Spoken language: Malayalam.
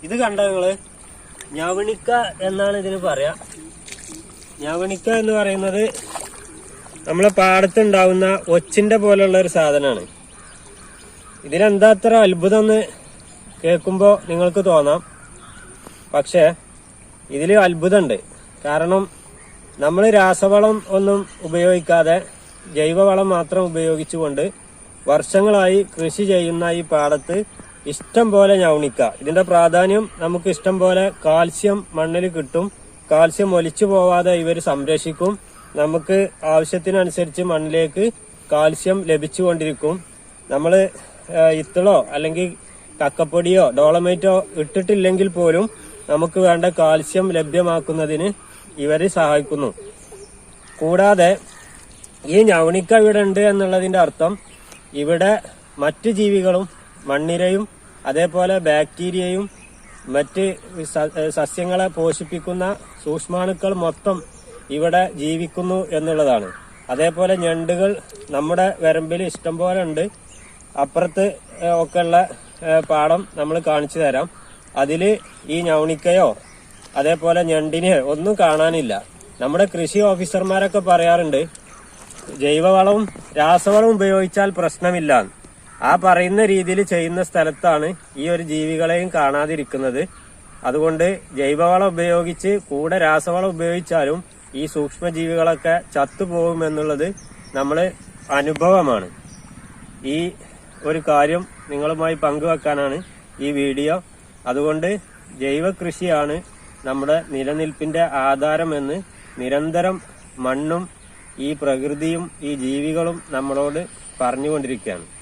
ഇത് കണ്ട നിങ്ങള് ഞവണിക്ക എന്നാണ് ഇതിന് പറയാ. ഞവണിക്ക എന്ന് പറയുന്നത് നമ്മളെ പാടത്തുണ്ടാവുന്ന ഒച്ചിന്റെ പോലുള്ള ഒരു സാധനമാണ്. ഇതിനെന്താ അത്ര അത്ഭുതം എന്ന് കേൾക്കുമ്പോ നിങ്ങൾക്ക് തോന്നാം. പക്ഷെ ഇതില് അത്ഭുതമുണ്ട്. കാരണം നമ്മൾ രാസവളം ഒന്നും ഉപയോഗിക്കാതെ ജൈവവളം മാത്രം ഉപയോഗിച്ചുകൊണ്ട് വർഷങ്ങളായി കൃഷി ചെയ്യുന്ന ഈ പാടത്ത് ഇഷ്ടം പോലെ ഞവണിക്ക. ഇതിന്റെ പ്രാധാന്യം നമുക്ക് ഇഷ്ടം പോലെ കാൽസ്യം മണ്ണിൽ കിട്ടും. കാൽസ്യം ഒലിച്ചു പോവാതെ ഇവർ സംരക്ഷിക്കും. നമുക്ക് ആവശ്യത്തിനനുസരിച്ച് മണ്ണിലേക്ക് കാൽസ്യം ലഭിച്ചുകൊണ്ടിരിക്കും. നമ്മൾ ഇത്തളോ അല്ലെങ്കിൽ കക്കപ്പൊടിയോ ഡോളമൈറ്റോ ഇട്ടിട്ടില്ലെങ്കിൽ പോലും നമുക്ക് വേണ്ട കാൽസ്യം ലഭ്യമാക്കുന്നതിന് ഇവര് സഹായിക്കുന്നു. കൂടാതെ ഈ ഞവണിക്ക ഇവിടെ ഉണ്ട് എന്നുള്ളതിന്റെ അർത്ഥം ഇവിടെ മറ്റ് ജീവികളും മണ്ണിരയും അതേപോലെ ബാക്ടീരിയയും മറ്റ് സസ്യങ്ങളെ പോഷിപ്പിക്കുന്ന സൂക്ഷ്മാണുക്കൾ മൊത്തം ഇവിടെ ജീവിക്കുന്നു എന്നുള്ളതാണ്. അതേപോലെ ഞണ്ടുകൾ നമ്മുടെ വരമ്പിൽ ഇഷ്ടം പോലെ ഉണ്ട്. അപ്പുറത്ത് ഒക്കെ ഉള്ള പാടം നമ്മൾ കാണിച്ചു തരാം. അതില് ഈ ഞവണിക്കയോ അതേപോലെ ഞണ്ടിനെ ഒന്നും കാണാനില്ല. നമ്മുടെ കൃഷി ഓഫീസർമാരൊക്കെ പറയാറുണ്ട് ജൈവവളവും രാസവളവും ഉപയോഗിച്ചാൽ പ്രശ്നമില്ല. ആ പറയുന്ന രീതിയിൽ ചെയ്യുന്ന സ്ഥലത്താണ് ഈ ഒരു ജീവികളെയും കാണാതിരിക്കുന്നത്. അതുകൊണ്ട് ജൈവവളം ഉപയോഗിച്ച് കൂടെ രാസവളം ഉപയോഗിച്ചാലും ഈ സൂക്ഷ്മജീവികളൊക്കെ ചത്തുപോകുമെന്നുള്ളത് നമ്മള് അനുഭവമാണ്. ഈ ഒരു കാര്യം നിങ്ങളുമായി പങ്കുവെക്കാനാണ് ഈ വീഡിയോ. അതുകൊണ്ട് ജൈവ കൃഷിയാണ് നമ്മുടെ നിലനിൽപ്പിന്റെ ആധാരമെന്ന് നിരന്തരം മണ്ണും ഈ പ്രകൃതിയും ഈ ജീവികളും നമ്മളോട് പറഞ്ഞുകൊണ്ടിരിക്കുകയാണ്.